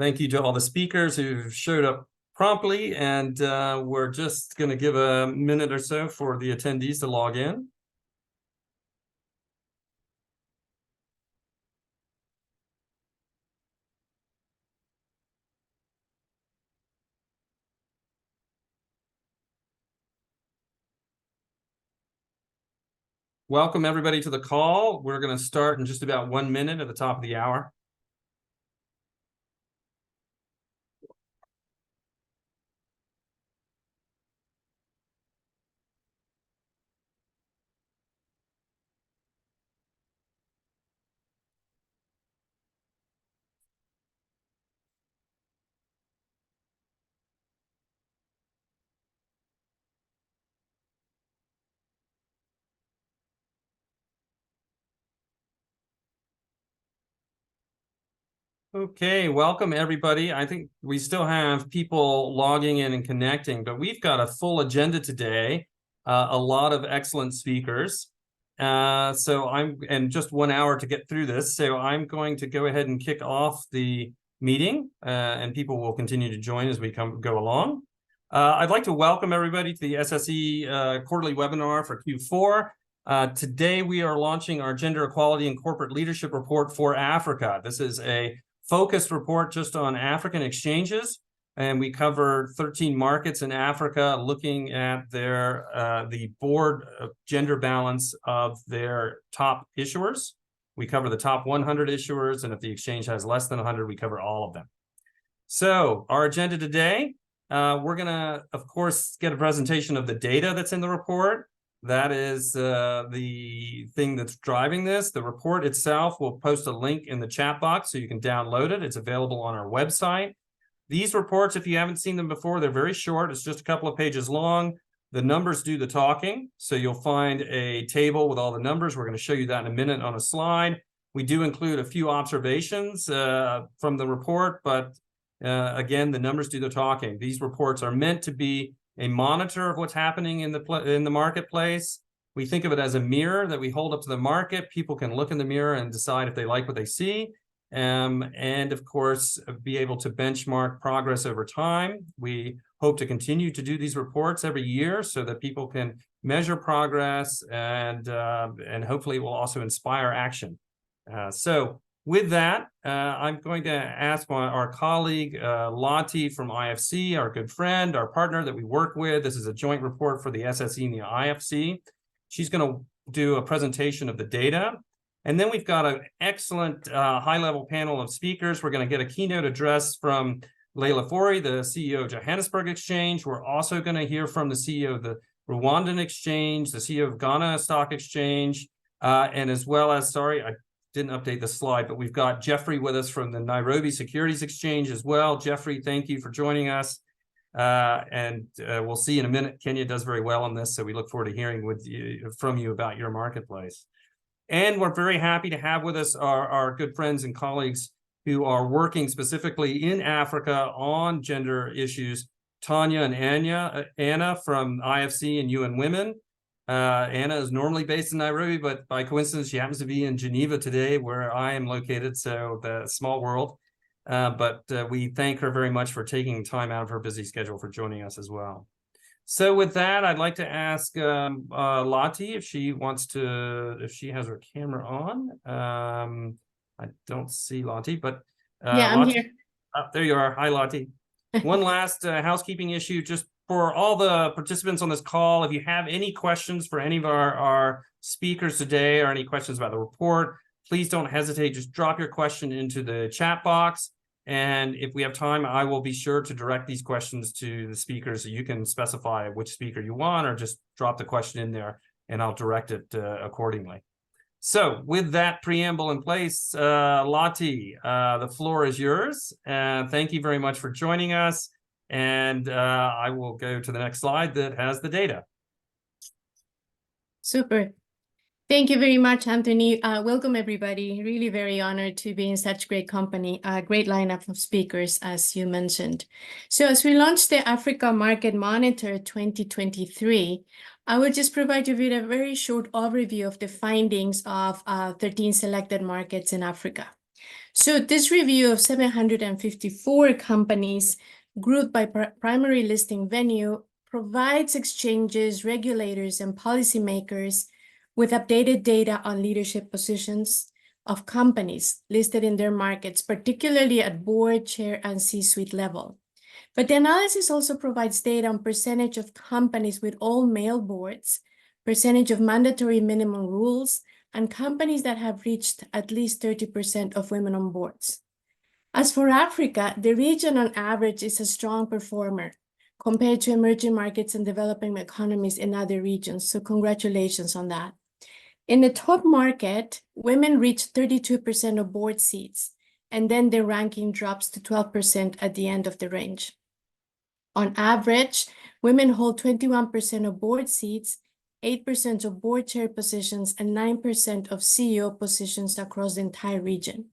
Thank you to all the speakers who showed up promptly, and we're just going to give a minute or so for the attendees to log in. Welcome everybody to the call. We're going to start in just about 1 minute at the top of the hour. Okay, welcome everybody. I think we still have people logging in and connecting, but we've got a full agenda today, a lot of excellent speakers. And just 1 hour to get through this. So I'm going to go ahead and kick off the meeting, and people will continue to join as we go along. I'd like to welcome everybody to the SSE quarterly webinar for Q4. Today we are launching our Gender Equality and Corporate Leadership Report for Africa. This is a focused report just on African exchanges, and we cover 13 markets in Africa, looking at the board gender balance of their top issuers. We cover the top 100 issuers, and if the exchange has less than 100, we cover all of them. So our agenda today, we're going to, of course, get a presentation of the data that's in the report. That is the thing that's driving this. The report itself, we'll post a link in the chat box so you can download it. It's available on our website. These reports, if you haven't seen them before, they're very short. It's just a couple of pages long. The numbers do the talking. So you'll find a table with all the numbers. We're going to show you that in a minute on a slide. We do include a few observations from the report, but again, the numbers do the talking. These reports are meant to be a monitor of what's happening in the marketplace. We think of it as a mirror that we hold up to the market. People can look in the mirror and decide if they like what they see, and of course, be able to benchmark progress over time. We hope to continue to do these reports every year so that people can measure progress, and hopefully will also inspire action. So with that, I'm going to ask our colleague, Lottie from IFC, our good friend, our partner that we work with. This is a joint report for the SSE and the IFC. She's going to do a presentation of the data. And then we've got an excellent high-level panel of speakers. We're going to get a keynote address from Leila Fori, the CEO of Johannesburg Exchange. We're also going to hear from the CEO of the Rwandan Exchange, the CEO of Ghana Stock Exchange, and as well as, sorry, I didn't update the slide, but we've got Jeffrey with us from the Nairobi Securities Exchange as well. Jeffrey, thank you for joining us. We'll see in a minute. Kenya does very well on this, so we look forward to hearing from you about your marketplace. And we're very happy to have with us our good friends and colleagues who are working specifically in Africa on gender issues, Tanya and Anna from IFC and UN Women. Anna is normally based in Nairobi, but by coincidence, she happens to be in Geneva today, where I am located, so the small world. But we thank her very much for taking time out of her busy schedule for joining us as well. So with that, I'd like to ask Lottie if she has her camera on. I don't see Lottie, but yeah, I'm Lottie, here. There you are. Hi, Lottie. One last housekeeping issue, just for all the participants on this call. If you have any questions for any of our speakers today, or any questions about the report, please don't hesitate. Just drop your question into the chat box. And if we have time, I will be sure to direct these questions to the speakers. So you can specify which speaker you want, or just drop the question in there and I'll direct it accordingly. So with that preamble in place, Lottie, the floor is yours. Thank you very much for joining us. And I will go to the next slide that has the data. Super. Thank you very much, Anthony. Welcome, everybody. Really very honored to be in such great company, a great lineup of speakers, as you mentioned. So as we launch the Africa Market Monitor 2023, I will just provide you with a very short overview of the findings of 13 selected markets in Africa. So this review of 754 companies grouped by primary listing venue provides exchanges, regulators, and policymakers with updated data on leadership positions of companies listed in their markets, particularly at board, chair, and C-suite level. But the analysis also provides data on percentage of companies with all male boards, percentage of mandatory minimum rules, and companies that have reached at least 30% of women on boards. As for Africa, the region on average is a strong performer compared to emerging markets and developing economies in other regions, so congratulations on that. In the top market, women reach 32% of board seats, and then their ranking drops to 12% at the end of the range. On average, women hold 21% of board seats, 8% of board chair positions, and 9% of CEO positions across the entire region.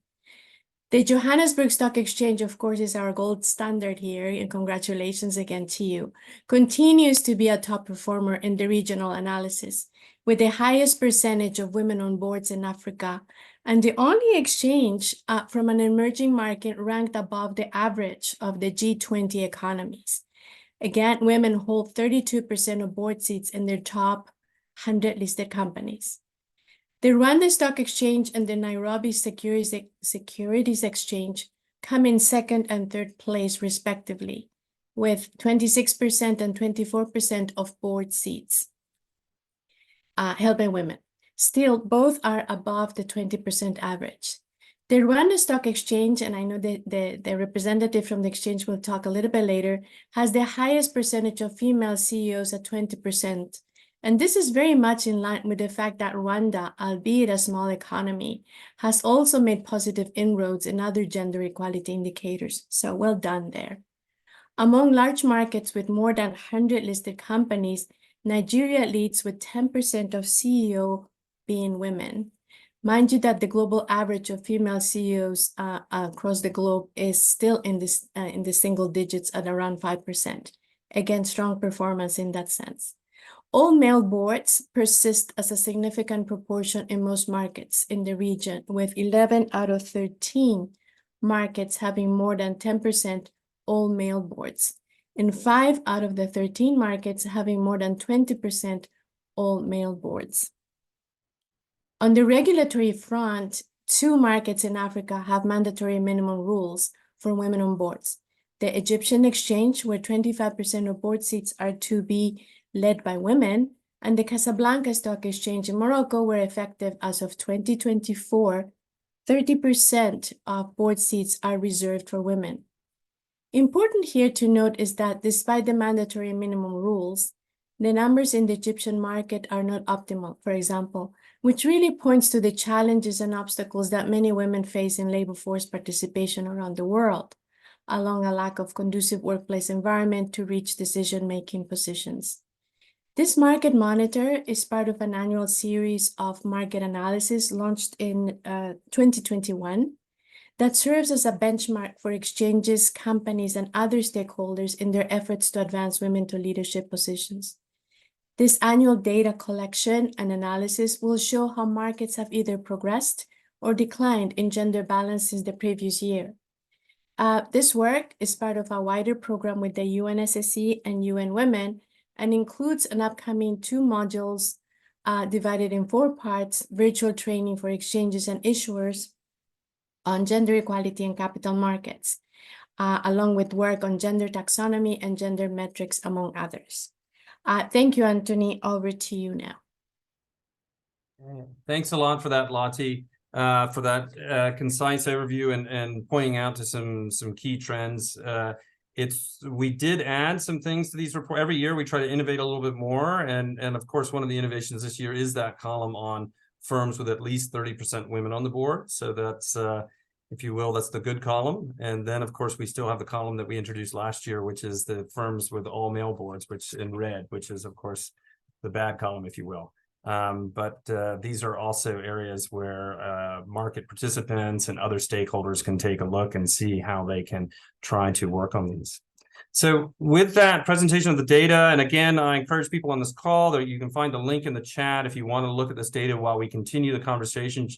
The Johannesburg Stock Exchange, of course, is our gold standard here, and congratulations again to you, continues to be a top performer in the regional analysis, with the highest percentage of women on boards in Africa, and the only exchange from an emerging market ranked above the average of the G20 economies. Again, women hold 32% of board seats in their top 100 listed companies. The Rwanda Stock Exchange and the Nairobi Securities Exchange come in second and third place, respectively, with 26% and 24% of board seats held by women. Still, both are above the 20% average. The Rwanda Stock Exchange, and I know the representative from the exchange will talk a little bit later, has the highest percentage of female CEOs at 20%. And this is very much in line with the fact that Rwanda, albeit a small economy, has also made positive inroads in other gender equality indicators. So well done there. Among large markets with more than 100 listed companies, Nigeria leads with 10% of CEO being women. Mind you that the global average of female CEOs across the globe is still in the single digits at around 5%. Again, strong performance in that sense. All male boards persist as a significant proportion in most markets in the region, with 11 out of 13 markets having more than 10% all male boards, and 5 out of the 13 markets having more than 20% all male boards. On the regulatory front, 2 markets in Africa have mandatory minimum rules for women on boards. The Egyptian Exchange, where 25% of board seats are to be led by women, and the Casablanca Stock Exchange in Morocco, where effective as of 2024, 30% of board seats are reserved for women. Important here to note is that despite the mandatory minimum rules, the numbers in the Egyptian market are not optimal, for example, which really points to the challenges and obstacles that many women face in labor force participation around the world, along a lack of conducive workplace environment to reach decision-making positions. This market monitor is part of an annual series of market analysis launched in 2021 that serves as a benchmark for exchanges, companies, and other stakeholders in their efforts to advance women to leadership positions. This annual data collection and analysis will show how markets have either progressed or declined in gender balance since the previous year. This work is part of a wider program with the UNSSE and UN Women, and includes an upcoming 2 modules divided in 4 parts, virtual training for exchanges and issuers on gender equality in capital markets, along with work on gender taxonomy and gender metrics, among others. Thank you, Anthony. Over to you now. Thanks a lot for that, Lottie, for that concise overview and pointing out to some key trends. We did add some things to these reports. Every year we try to innovate a little bit more, and of course one of the innovations this year is that column on firms with at least 30% women on the board. So that's if you will, that's the good column. And then of course we still have the column that we introduced last year, which is the firms with all male boards, which in red, which is of course the bad column, if you will. But these are also areas where market participants and other stakeholders can take a look and see how they can try to work on these. So with that presentation of the data, and again, I encourage people on this call that you can find the link in the chat if you want to look at this data while we continue the conversation.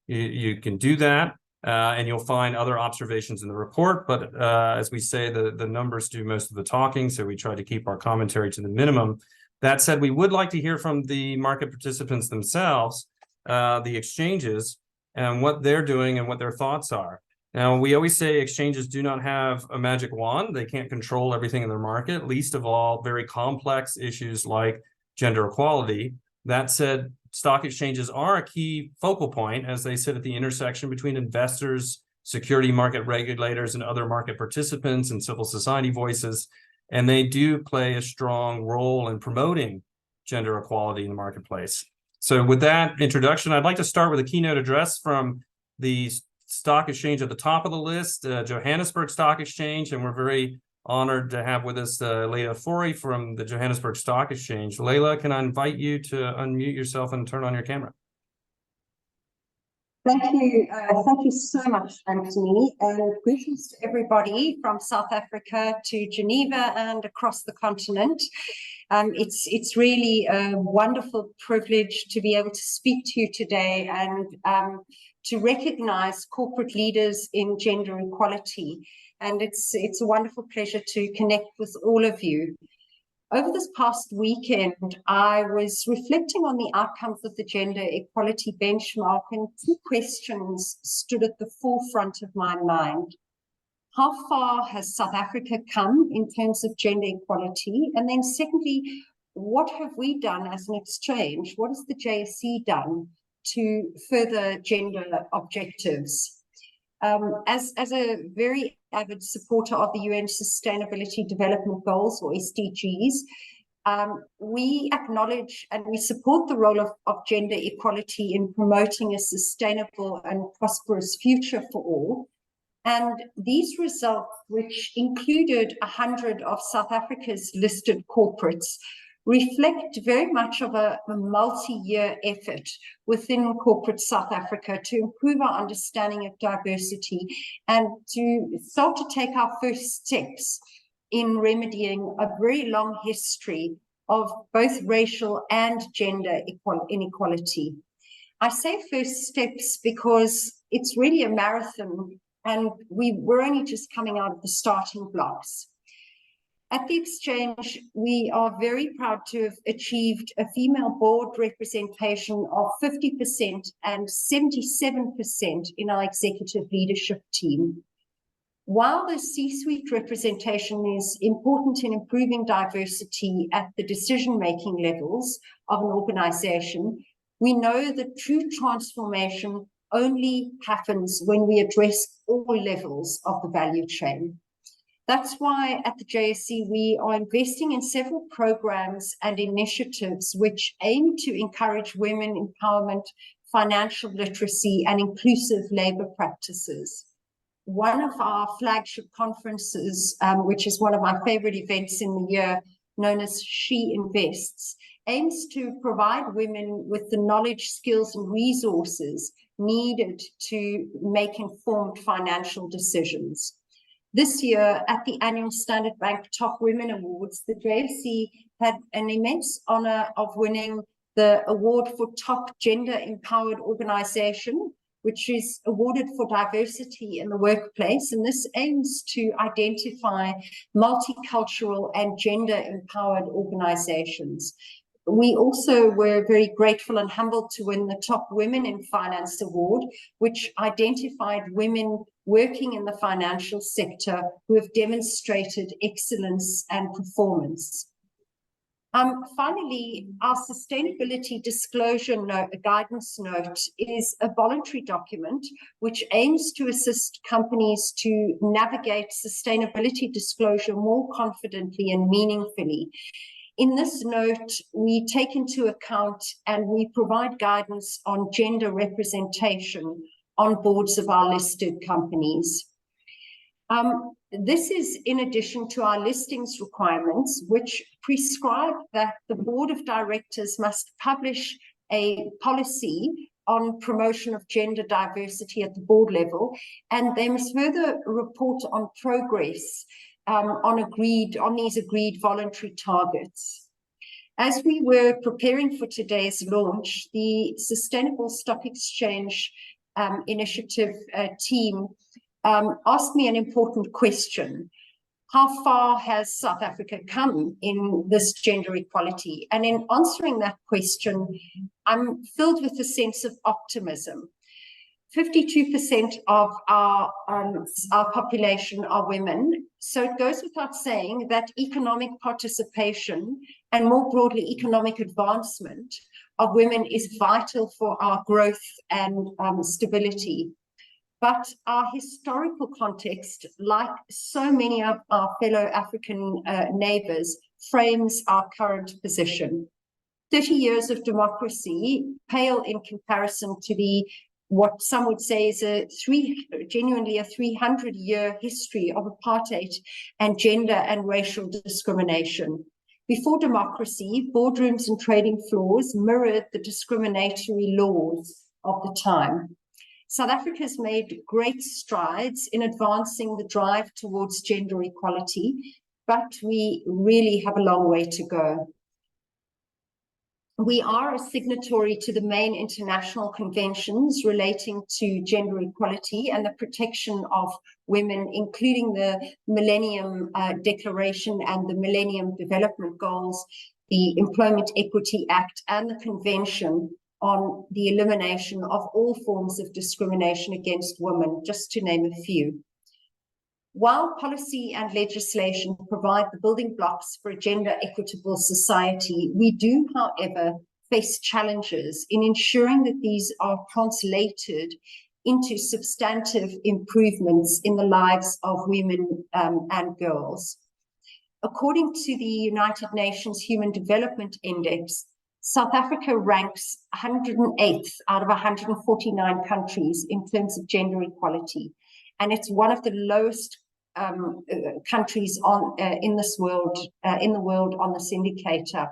You can do that. And you'll find other observations in the report, but as we say, the numbers do most of the talking, so we try to keep our commentary to the minimum. That said, we would like to hear from the market participants themselves, the exchanges, and what they're doing and what their thoughts are. Now, we always say exchanges do not have a magic wand. They can't control everything in their market, least of all very complex issues like gender equality. That said, stock exchanges are a key focal point as they sit at the intersection between investors, security market regulators, and other market participants and civil society voices. And they do play a strong role in promoting gender equality in the marketplace. So with that introduction, I'd like to start with a keynote address from the stock exchange at the top of the list, Johannesburg Stock Exchange, and we're very honored to have with us Leila Fourie from the Johannesburg Stock Exchange. Leila, can I invite you to unmute yourself and turn on your camera? Thank you so much, Anthony, and greetings to everybody from South Africa to Geneva and across the continent. It's really a wonderful privilege to be able to speak to you today and to recognize corporate leaders in gender equality. And it's a wonderful pleasure to connect with all of you. Over this past weekend, I was reflecting on the outcomes of the gender equality benchmark, and two questions stood at the forefront of my mind. How far has South Africa come in terms of gender equality? And then secondly, what have we done as an exchange? What has the JSE done to further gender objectives? As a very avid supporter of the UN Sustainability Development Goals, or SDGs, we acknowledge and we support the role of gender equality in promoting a sustainable and prosperous future for all. And these results, which included 100 of South Africa's listed corporates, reflect very much of a multi-year effort within corporate South Africa to improve our understanding of diversity and to start to take our first steps in remedying a very long history of both racial and gender inequality. I say first steps because it's really a marathon and we're only just coming out of the starting blocks. At the exchange, we are very proud to have achieved a female board representation of 50% and 77% in our executive leadership team. While the C-suite representation is important in improving diversity at the decision-making levels of an organization, we know that true transformation only happens when we address all levels of the value chain. That's why at the JSE, we are investing in several programs and initiatives which aim to encourage women empowerment, financial literacy, and inclusive labor practices. One of our flagship conferences, which is one of my favorite events in the year, known as She Invests, aims to provide women with the knowledge, skills, and resources needed to make informed financial decisions. This year, at the annual Standard Bank Top Women Awards, the JSE had an immense honor of winning the award for Top Gender Empowered Organization, which is awarded for diversity in the workplace. And this aims to identify multicultural and gender empowered organizations. We also were very grateful and humbled to win the Top Women in Finance Award, which identified women working in the financial sector who have demonstrated excellence and performance. Finally, our sustainability disclosure guidance note is a voluntary document which aims to assist companies to navigate sustainability disclosure more confidently and meaningfully. In this note, we take into account and we provide guidance on gender representation on boards of our listed companies. This is in addition to our listings requirements, which prescribe that the board of directors must publish a policy on promotion of gender diversity at the board level, and they must further report on progress on these agreed voluntary targets. As we were preparing for today's launch, the Sustainable Stock Exchange initiative team asked me an important question. How far has South Africa come in this gender equality? And in answering that question, I'm filled with a sense of optimism. 52% of our population are women. So it goes without saying that economic participation and more broadly economic advancement of women is vital for our growth and stability. But our historical context, like so many of our fellow African neighbors, frames our current position. 30 years of democracy pale in comparison to what some would say is genuinely a 300-year history of apartheid and gender and racial discrimination. Before democracy, boardrooms and trading floors mirrored the discriminatory laws of the time. South Africa has made great strides in advancing the drive towards gender equality, but we really have a long way to go. We are a signatory to the main international conventions relating to gender equality and the protection of women, including the Millennium Declaration and the Millennium Development Goals, the Employment Equity Act, and the Convention on the elimination of all forms of discrimination against women, just to name a few. While policy and legislation provide the building blocks for a gender equitable society, we do, however, face challenges in ensuring that these are translated into substantive improvements in the lives of women and girls. According to the United Nations Human Development Index, South Africa ranks 108th out of 149 countries in terms of gender equality, and it's one of the lowest countries in the world on this indicator.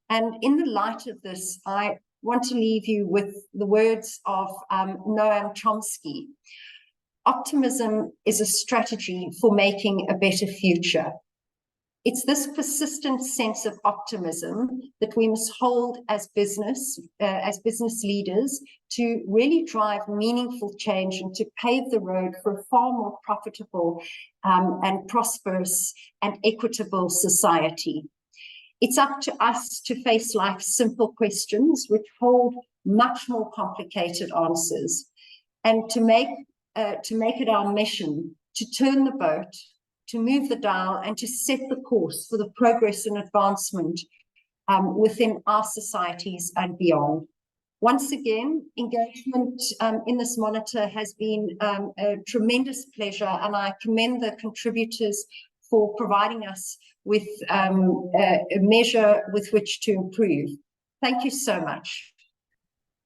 And in the light of this, I want to leave you with the words of Noam Chomsky. Optimism is a strategy for making a better future. It's this persistent sense of optimism that we must hold as business leaders to really drive meaningful change and to pave the road for a far more profitable and prosperous and equitable society. It's up to us to face life's simple questions, which hold much more complicated answers, and to make it our mission to turn the boat, to move the dial, and to set the course for the progress and advancement within our societies and beyond. Once again, engagement in this monitor has been a tremendous pleasure, and I commend the contributors for providing us with a measure with which to improve. Thank you so much.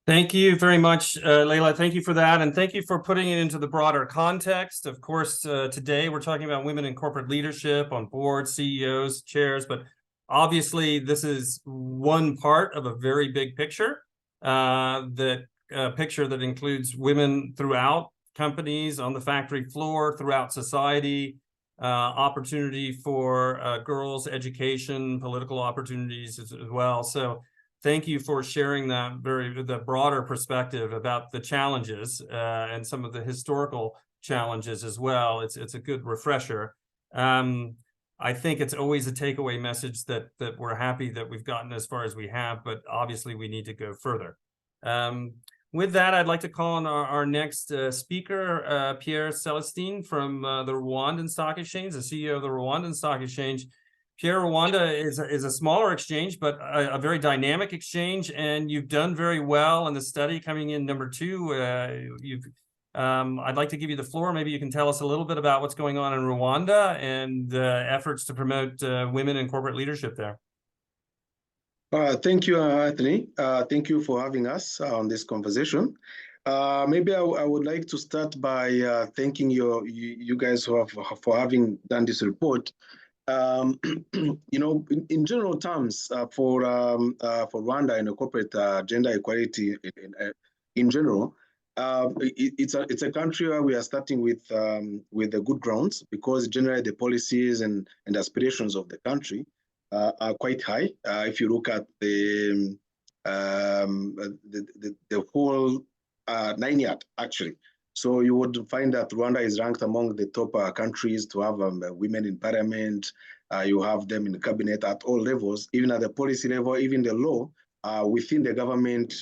Thank you very much, Leila. Thank you for that. And thank you for putting it into the broader context. Of course, today we're talking about women in corporate leadership on boards, CEOs, chairs, but obviously this is one part of a very big picture, picture that includes women throughout companies, on the factory floor, throughout society, opportunity for girls, education, political opportunities as well. So thank you for sharing the broader perspective about the challenges and some of the historical challenges as well. It's a good refresher. I think it's always a takeaway message that we're happy that we've gotten as far as we have, but obviously we need to go further. With that, I'd like to call on our next speaker, Pierre Celestine from the Rwandan Stock Exchange, the CEO of the Rwandan Stock Exchange. Pierre, Rwanda is a smaller exchange, but a very dynamic exchange, and you've done very well in the study, coming in number 2. I'd like to give you the floor. Maybe you can tell us a little bit about what's going on in Rwanda and efforts to promote women in corporate leadership there. Thank you, Anthony. Thank you for having us on this conversation. Maybe I would like to start by thanking you guys for having done this report. You know, in general terms, for Rwanda and the corporate gender equality in general, it's a country where we are starting with the good grounds, because generally the policies and aspirations of the country are quite high. If you look at the whole 9 actually. So you would find that Rwanda is ranked among the top countries to have women in parliament. You have them in the cabinet at all levels, even at the policy level, even the law within the government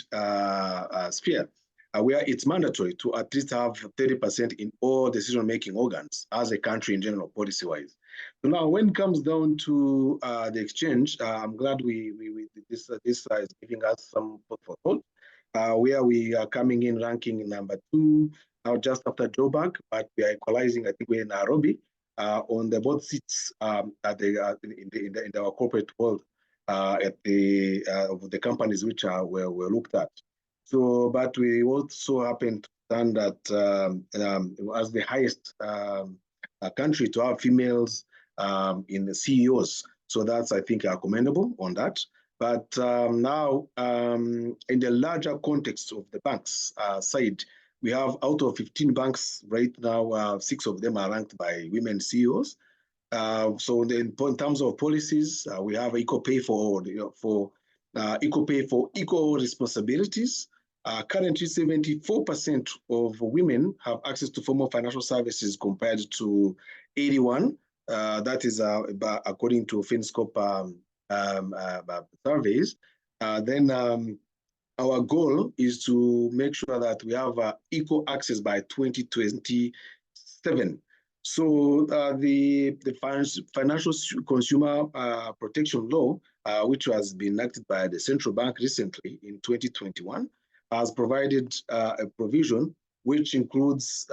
sphere, where it's mandatory to at least have 30% in all decision-making organs as a country in general, policy-wise. So now, when it comes down to the exchange, I'm glad this is giving us some food for thought, where we are coming in ranking number 2, now just after Joburg, but we are equalizing. I think we're in Nairobi on the both seats at in our corporate world at the of the companies which were looked at. So, but we also happen to stand at as the highest country to have females in the CEOs. So that's, I think, commendable on that. But now, in the larger context of the banks side, we have out of 15 banks right now, 6 of them are ranked by women CEOs. So in terms of policies, we have equal pay for equal pay for equal responsibilities. Currently, 74% of women have access to formal financial services compared to 81. That is according to FinScope surveys. Then our goal is to make sure that we have equal access by 2027. So the Financial Consumer Protection Law, which has been enacted by the Central Bank recently in 2021, has provided a provision which includes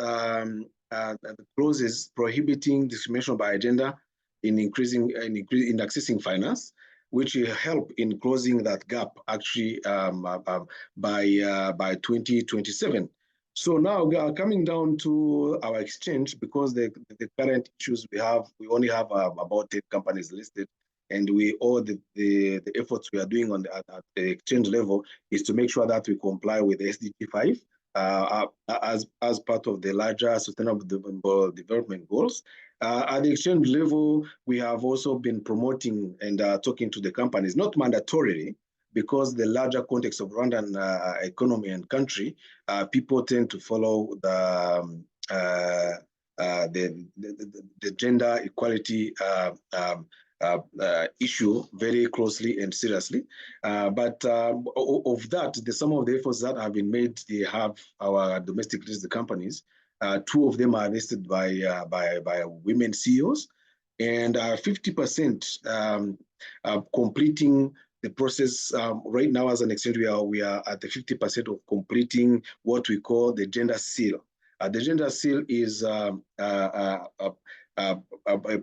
clauses prohibiting discrimination by gender in accessing finance, which will help in closing that gap actually by 2027. So now coming down to our exchange, because the current issues we only have about 10 companies listed, and all the efforts we are doing at the exchange level is to make sure that we comply with SDG 5 as part of the larger sustainable development goals. At the exchange level, we have also been promoting and talking to the companies, not mandatorily, because the larger context of Rwandan economy and country, people tend to follow the gender equality issue very closely and seriously. But of that, some of the efforts that have been made, they have our domestic listed companies. 2 of them are listed by women CEOs, and 50% completing the process. Right now, as an exchange, we are at the 50% of completing what we call the gender seal. The gender seal is a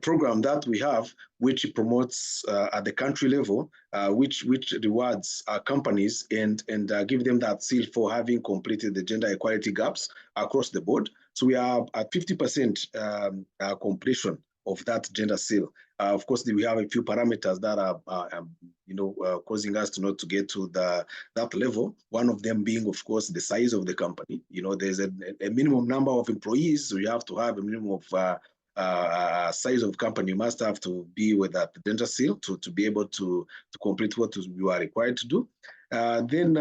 program that we have which promotes at the country level, which rewards companies and give them that seal for having completed the gender equality gaps across the board. So we are at 50% completion of that gender seal. Of course, we have a few parameters that are causing us to not to get to that level. One of them being, of course, the size of the company. There's a minimum number of employees, so you have to have a minimum of size of company. You must have to be with that gender seal to be able to complete what you are required to do. Then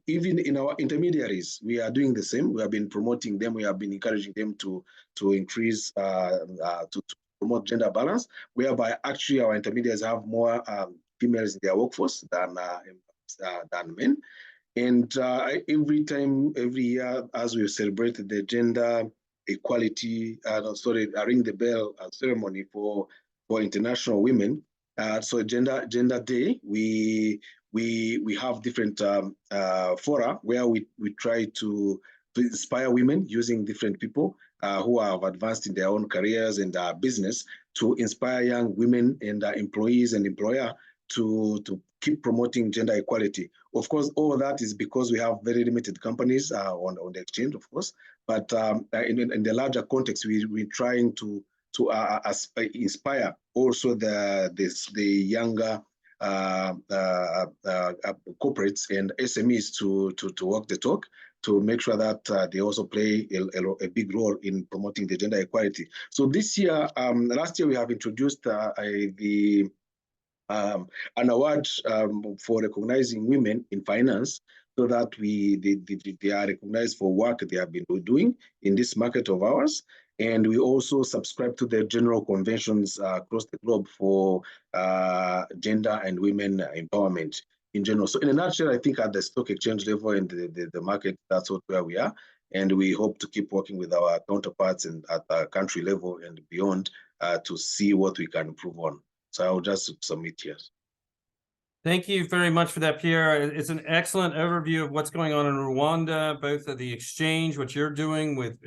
even in our intermediaries, we are doing the same. We have been promoting them. We have been encouraging them to increase, to promote gender balance, whereby actually our intermediaries have more females in their workforce than men. And every year, as we celebrate the gender equality, ring the bell ceremony for International Women. So Gender Day, we have different fora where we try to inspire women using different people who have advanced in their own careers and business, to inspire young women and employees and employer to keep promoting gender equality. Of course, all that is because we have very limited companies on the exchange, of course. But in the larger context, we're trying to inspire also the younger corporates and SMEs to walk the talk, to make sure that they also play a big role in promoting the gender equality. So this year, last year we have introduced an award for recognizing women in finance, so that they are recognized for work they have been doing in this market of ours. And we also subscribe to the general conventions across the globe for gender and women empowerment in general. So in a nutshell, I think at the stock exchange level and the market, that's where we are. And we hope to keep working with our counterparts and at the country level and beyond to see what we can improve on. So I'll just submit here. Thank you very much for that, Pierre. It's an excellent overview of what's going on in Rwanda, both of the exchange, what you're doing with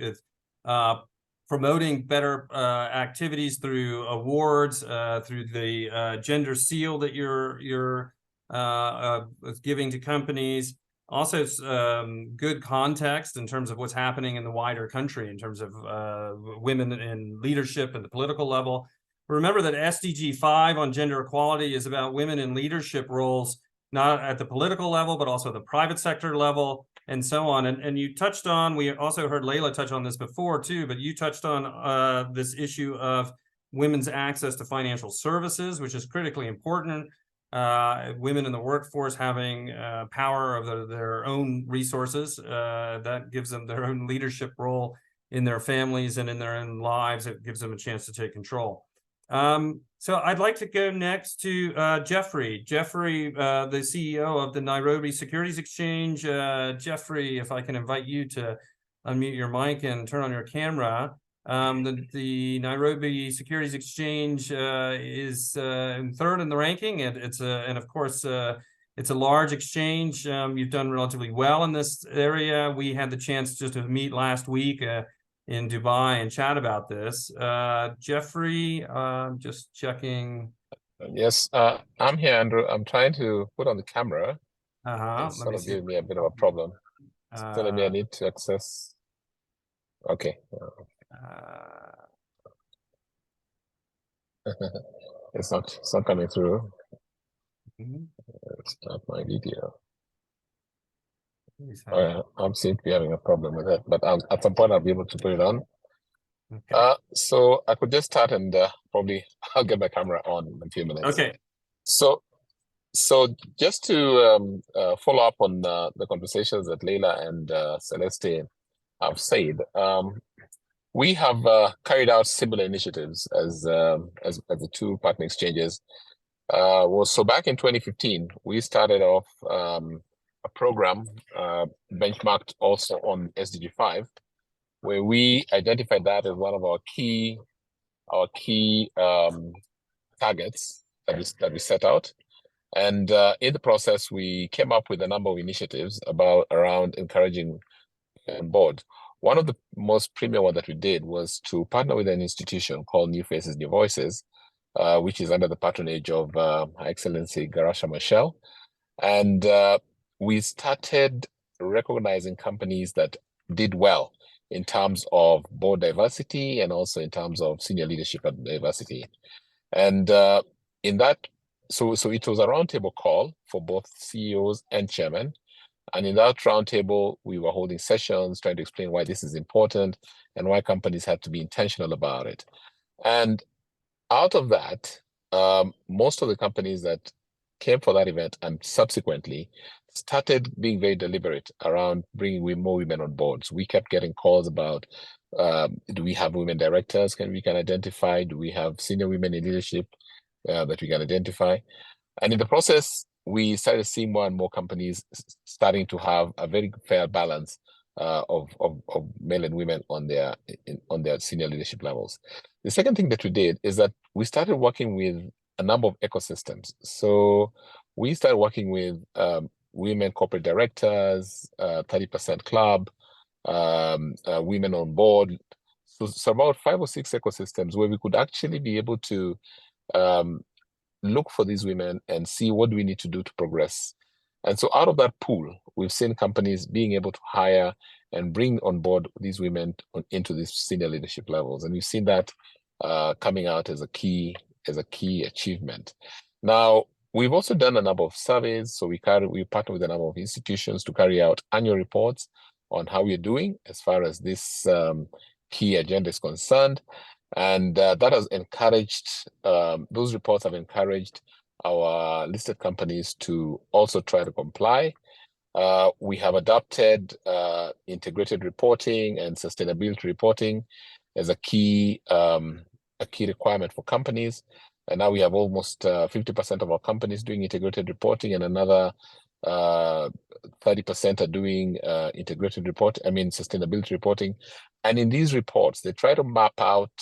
promoting better activities through awards, through the gender seal that you're giving to companies. Also, good context in terms of what's happening in the wider country in terms of women in leadership and the political level. Remember that SDG 5 on gender equality is about women in leadership roles, not at the political level, but also the private sector level and so on. And you touched on, we also heard Leila touch on this before too, but you touched on this issue of women's access to financial services, which is critically important. Women in the workforce having power of their own resources, that gives them their own leadership role in their families and in their own lives. It gives them a chance to take control. So I'd like to go next to Jeffrey. Jeffrey, the CEO of the Nairobi Securities Exchange. Jeffrey, if I can invite you to unmute your mic and turn on your camera. The Nairobi Securities Exchange is third in the ranking, and and of course it's a large exchange. You've done relatively well in this area. We had the chance just to meet last week in Dubai and chat about this. Jeffrey, just checking. Yes, I'm here, Andrew. I'm trying to put on the camera. It's Let me see. giving me a bit of a problem. It's telling me I need to access. Okay. It's not coming through. It's not my video. I seem to be having a problem with it, but at some point I'll be able to put it on. Okay. So I could just start and probably I'll get my camera on in a few minutes. Okay. So just to follow up on the conversations that Leila and Celeste have said, we have carried out similar initiatives as the two partner exchanges. So back in 2015, we started off a program benchmarked also on SDG 5, where we identified that as one of our key targets that we set out. And in the process, we came up with a number of initiatives around encouraging on board. One of the most premier ones that we did was to partner with an institution called New Faces, New Voices, which is under the patronage of Her Excellency Garasha Machel. And we started recognizing companies that did well in terms of board diversity and also in terms of senior leadership and diversity. And in that, so it was a roundtable call for both CEOs and chairmen. And in that roundtable, we were holding sessions trying to explain why this is important and why companies had to be intentional about it. And out of that, most of the companies that came for that event and subsequently started being very deliberate around bringing more women on boards. We kept getting calls about, do we have women directors we can identify? Do we have senior women in leadership that we can identify? And in the process, we started seeing more and more companies starting to have a very fair balance of men and women on their senior leadership levels. The second thing that we did is that we started working with a number of ecosystems. So we started working with women corporate directors, 30% club, women on board. So about 5 or 6 ecosystems where we could actually be able to look for these women and see what do we need to do to progress. And so out of that pool, we've seen companies being able to hire and bring on board these women into these senior leadership levels. And we've seen that coming out as a key achievement. Now, we've also done a number of surveys. So we partner with a number of institutions to carry out annual reports on how we're doing as far as this key agenda is concerned. And that has encouraged, those reports have encouraged our listed companies to also try to comply. We have adopted integrated reporting and sustainability reporting as a key requirement for companies. And now we have almost 50% of our companies doing integrated reporting, and another 30% are doing sustainability reporting. And in these reports, they try to map out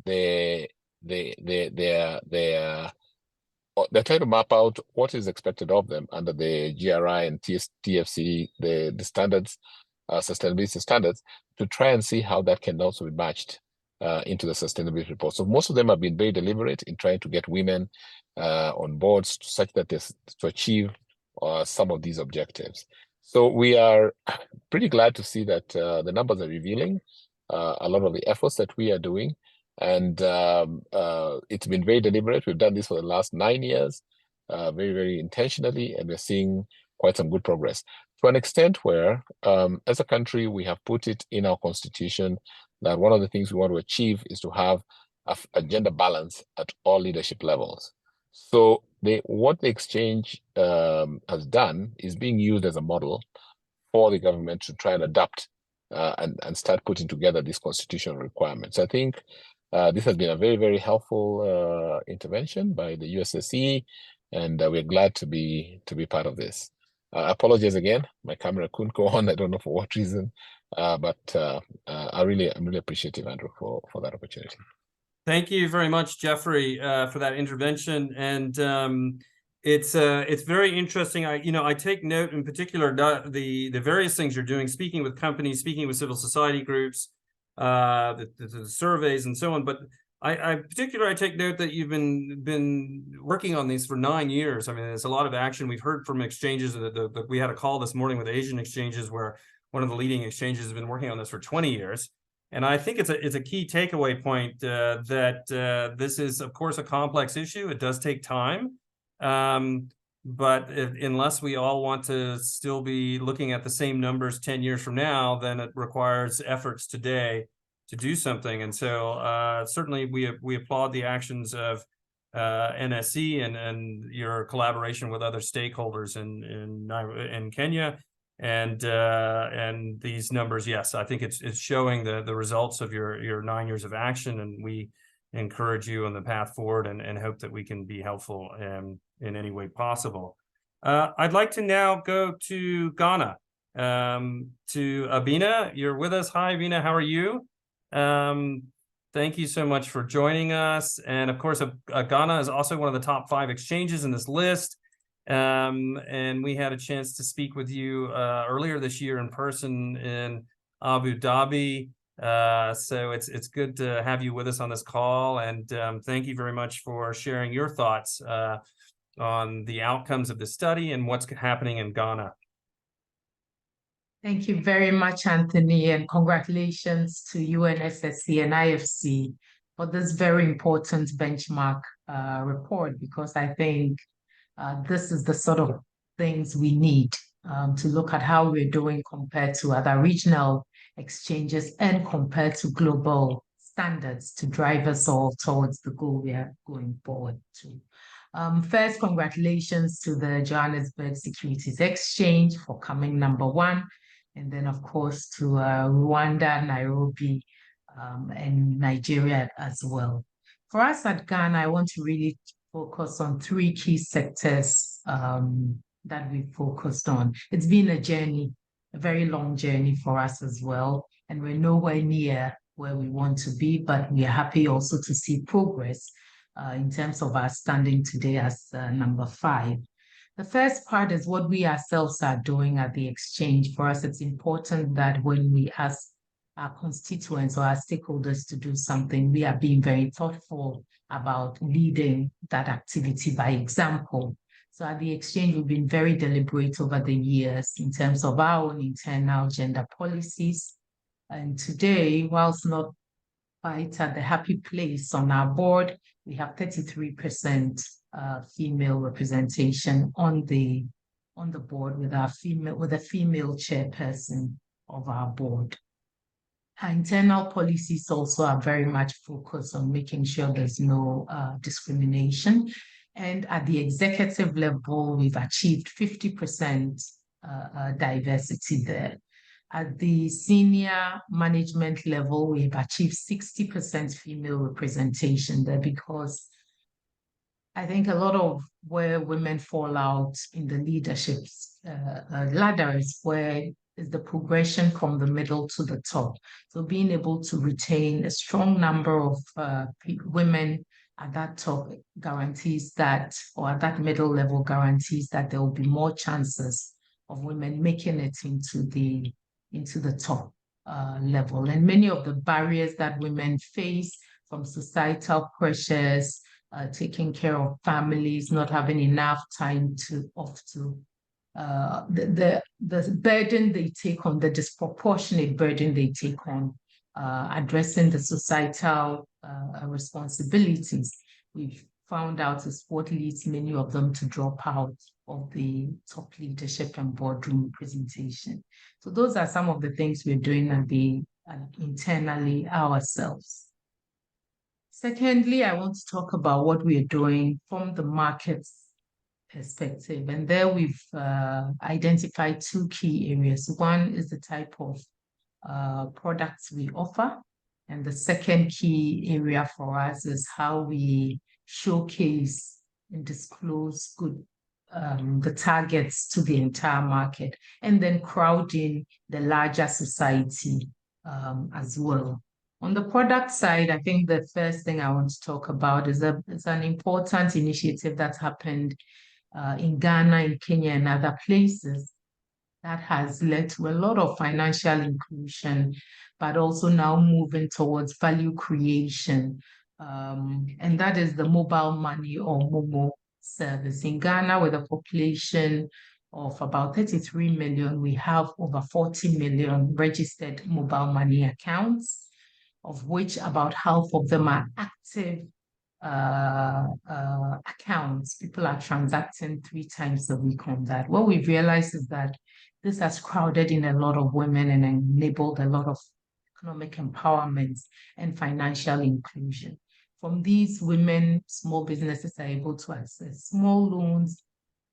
they're trying to map out what is expected of them under the GRI and TFC, the standards, sustainability standards, to try and see how that can also be matched into the sustainability report. So most of them have been very deliberate in trying to get women on boards such that to achieve some of these objectives. So we are pretty glad to see that the numbers are revealing a lot of the efforts that we are doing. And it's been very deliberate. We've done this for the last 9 years, very, very intentionally, and we're seeing quite some good progress. To an extent where, as a country, we have put it in our constitution that one of the things we want to achieve is to have a gender balance at all leadership levels. So what the exchange has done is being used as a model for the government to try and adapt and start putting together these constitutional requirements. I think this has been a very, very helpful intervention by the USSE, and we're glad to be part of this. Apologies again, my camera couldn't go on. I don't know for what reason, but I'm really appreciative, Andrew, for that opportunity. Thank you very much, Jeffrey, for that intervention. And it's very interesting. I take note in particular the various things you're doing, speaking with companies, speaking with civil society groups, the surveys and so on. But I take note that you've been working on these for 9 years. I mean, there's a lot of action. We've heard from exchanges that we had a call this morning with Asian exchanges where one of the leading exchanges has been working on this for 20 years. And I think it's a key takeaway point that this is, of course, a complex issue. It does take time. But unless we all want to still be looking at the same numbers 10 years from now, then it requires efforts today to do something. And so certainly we applaud the actions of NSE and your collaboration with other stakeholders in Kenya. And these numbers, yes, I think it's showing the results of your 9 years of action, and we encourage you on the path forward and hope that we can be helpful in any way possible. I'd like to now go to Ghana, to Abina. You're with us. Hi, Abina, how are you? Thank you so much for joining us. And of course, Ghana is also one of the top 5 exchanges in this list. And we had a chance to speak with you earlier this year in person in Abu Dhabi. So it's good to have you with us on this call. And thank you very much for sharing your thoughts on the outcomes of the study and what's happening in Ghana. Thank you very much, Anthony, and congratulations to UNSSC and IFC for this very important benchmark report, because I think this is the sort of things we need to look at how we're doing compared to other regional exchanges and compared to global standards to drive us all towards the goal we are going forward to. First, congratulations to the Johannesburg Securities Exchange for coming #1. And then, of course, to Rwanda, Nairobi, and Nigeria as well. For us at Ghana, I want to really focus on 3 key sectors that we focused on. It's been a journey, a very long journey for us as well. And we're nowhere near where we want to be, but we are happy also to see progress in terms of our standing today as #5. The first part is what we ourselves are doing at the exchange. For us, it's important that when we ask our constituents or our stakeholders to do something, we are being very thoughtful about leading that activity by example. So at the exchange, we've been very deliberate over the years in terms of our own internal gender policies. And today, whilst not quite at the happy place on our board, we have 33% female representation on the board with a female chairperson of our board. Our internal policies also are very much focused on making sure there's no discrimination. And at the executive level, we've achieved 50% diversity there. At the senior management level, we've achieved 60% female representation there, because I think a lot of where women fall out in the leadership ladder is where is the progression from the middle to the top. So being able to retain a strong number of women at that top guarantees that, or at that middle level guarantees that there will be more chances of women making it into the top level. And many of the barriers that women face, from societal pressures, taking care of families, not having enough time to the burden they take on, the disproportionate burden they take on addressing the societal responsibilities, we've found out is what leads many of them to drop out of the top leadership and boardroom presentation. So those are some of the things we're doing internally ourselves. Secondly, I want to talk about what we are doing from the market's perspective. And there we've identified two key areas. One is the type of products we offer. And the second key area for us is how we showcase and disclose the targets to the entire market, and then crowding the larger society as well. On the product side, I think the first thing I want to talk about is an important initiative that's happened in Ghana, in Kenya, and other places that has led to a lot of financial inclusion, but also now moving towards value creation. And that is the mobile money, or MoMo service. In Ghana, with a population of about 33 million, we have over 40 million registered mobile money accounts, of which about half of them are active accounts. People are transacting 3 times a week on that. What we've realized is that this has crowded in a lot of women and enabled a lot of economic empowerment and financial inclusion. From these women, small businesses are able to access small loans,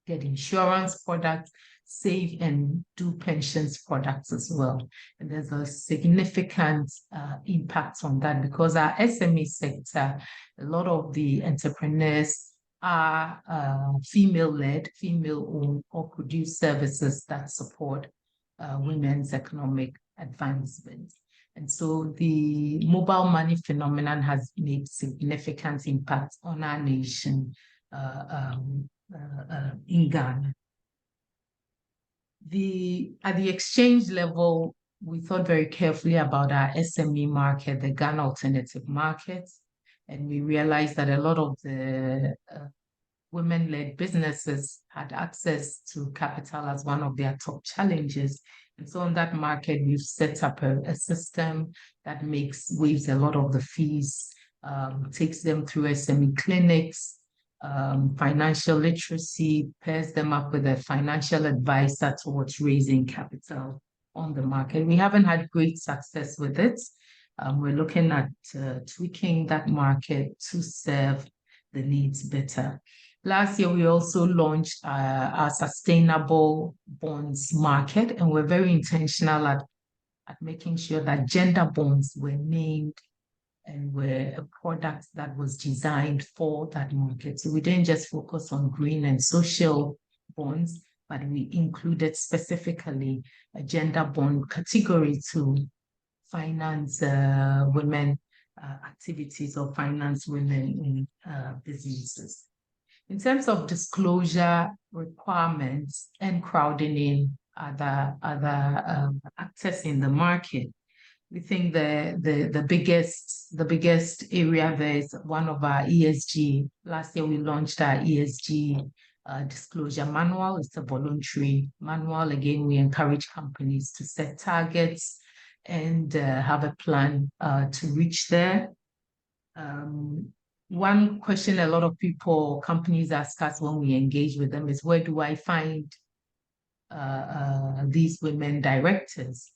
get insurance products, save and do pensions products as well. And there's a significant impact on that, because our SME sector, a lot of the entrepreneurs are female-led, female-owned, or produce services that support women's economic advancement. And so the mobile money phenomenon has made significant impact on our nation in Ghana. At the exchange level, we thought very carefully about our SME market, the Ghana alternative market, and we realized that a lot of the women-led businesses had access to capital as one of their top challenges. And so on that market, we've set up a system that waives a lot of the fees, takes them through SME clinics, financial literacy, pairs them up with a financial advisor towards raising capital on the market. We haven't had great success with it. We're looking at tweaking that market to serve the needs better. Last year, we also launched our sustainable bonds market, and we're very intentional at making sure that gender bonds were named and were a product that was designed for that market. So we didn't just focus on green and social bonds, but we included specifically a gender bond category to finance women activities or finance women in businesses. In terms of disclosure requirements and crowding in other actors in the market, we think the biggest area there is one of our ESG. Last year we launched our ESG disclosure manual. It's a voluntary manual. Again, we encourage companies to set targets and have a plan to reach there. One question a lot of companies ask us when we engage with them is, where do I find these women directors?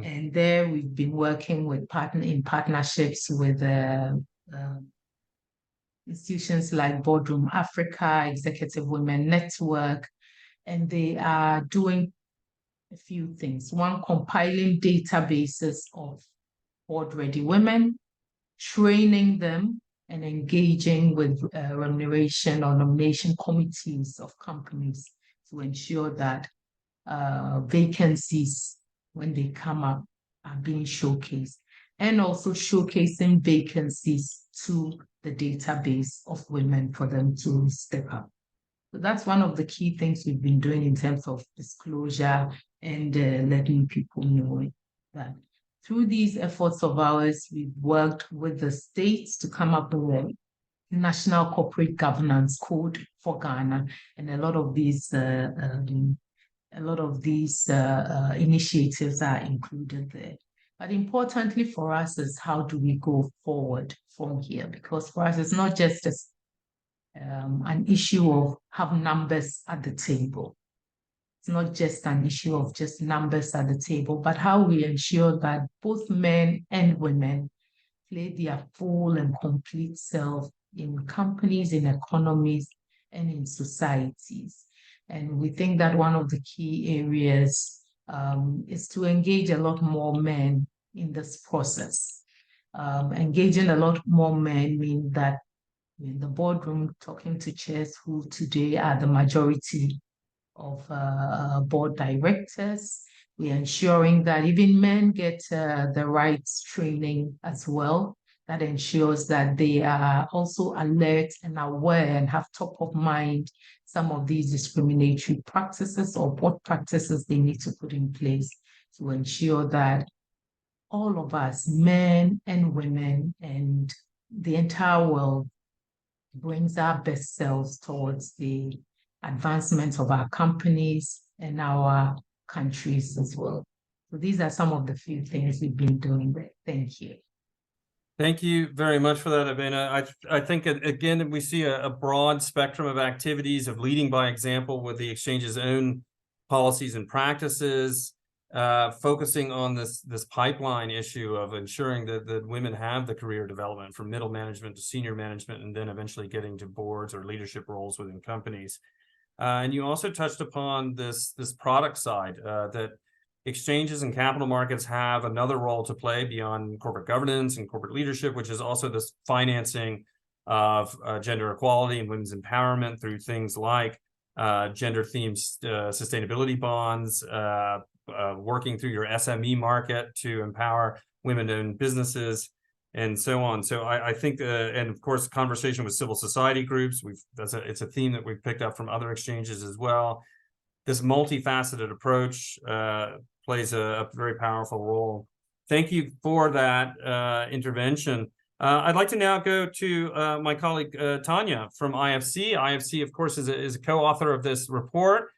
And there we've been working with partnerships with institutions like Boardroom Africa, Executive Women Network, and they are doing a few things. One, compiling databases of board-ready women, training them, and engaging with remuneration or nomination committees of companies to ensure that vacancies, when they come up, are being showcased, and also showcasing vacancies to the database of women for them to step up. So that's one of the key things we've been doing in terms of disclosure and letting people know that. Through these efforts of ours, we've worked with the states to come up with a national corporate governance code for Ghana, and a lot of these initiatives are included there. But importantly for us is, how do we go forward from here? Because for us, it's not just an issue of have numbers at the table. It's not just an issue of just numbers at the table, but how we ensure that both men and women play their full and complete self in companies, in economies, and in societies. And we think that one of the key areas is to engage a lot more men in this process. Engaging a lot more men means that in the boardroom, talking to chairs who today are the majority of board directors, we're ensuring that even men get the right training as well. That ensures that they are also alert and aware and have top of mind some of these discriminatory practices, or what practices they need to put in place to ensure that all of us, men and women, and the entire world, brings our best selves towards the advancement of our companies and our countries as well. So these are some of the few things we've been doing there. Thank you. Thank you very much for that, Abena. I think, again, we see a broad spectrum of activities of leading by example with the exchange's own policies and practices, focusing on this pipeline issue of ensuring that women have the career development from middle management to senior management, and then eventually getting to boards or leadership roles within companies. And you also touched upon this product side, that exchanges and capital markets have another role to play beyond corporate governance and corporate leadership, which is also this financing of gender equality and women's empowerment through things like gender-themed sustainability bonds, working through your SME market to empower women-owned businesses, and so on. So I think, and of course, conversation with civil society groups, it's a theme that we've picked up from other exchanges as well. This multifaceted approach plays a very powerful role. Thank you for that intervention. I'd like to now go to my colleague Tanya from IFC. IFC, of course, is a co-author of this report.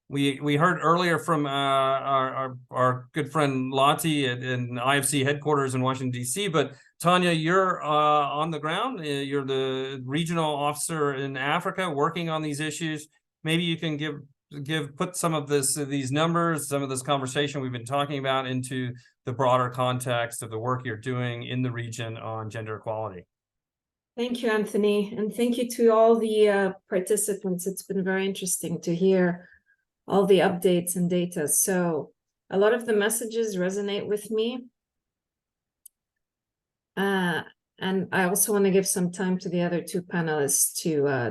We heard earlier from our good friend Lottie in IFC headquarters in Washington, D.C., but Tanya, you're on the ground. You're the regional officer in Africa working on these issues. Maybe you can put some of these numbers, some of this conversation we've been talking about into the broader context of the work you're doing in the region on gender equality. Thank you, Anthony, and thank you to all the participants. It's been very interesting to hear all the updates and data. So a lot of the messages resonate with me. And I also want to give some time to the other two panelists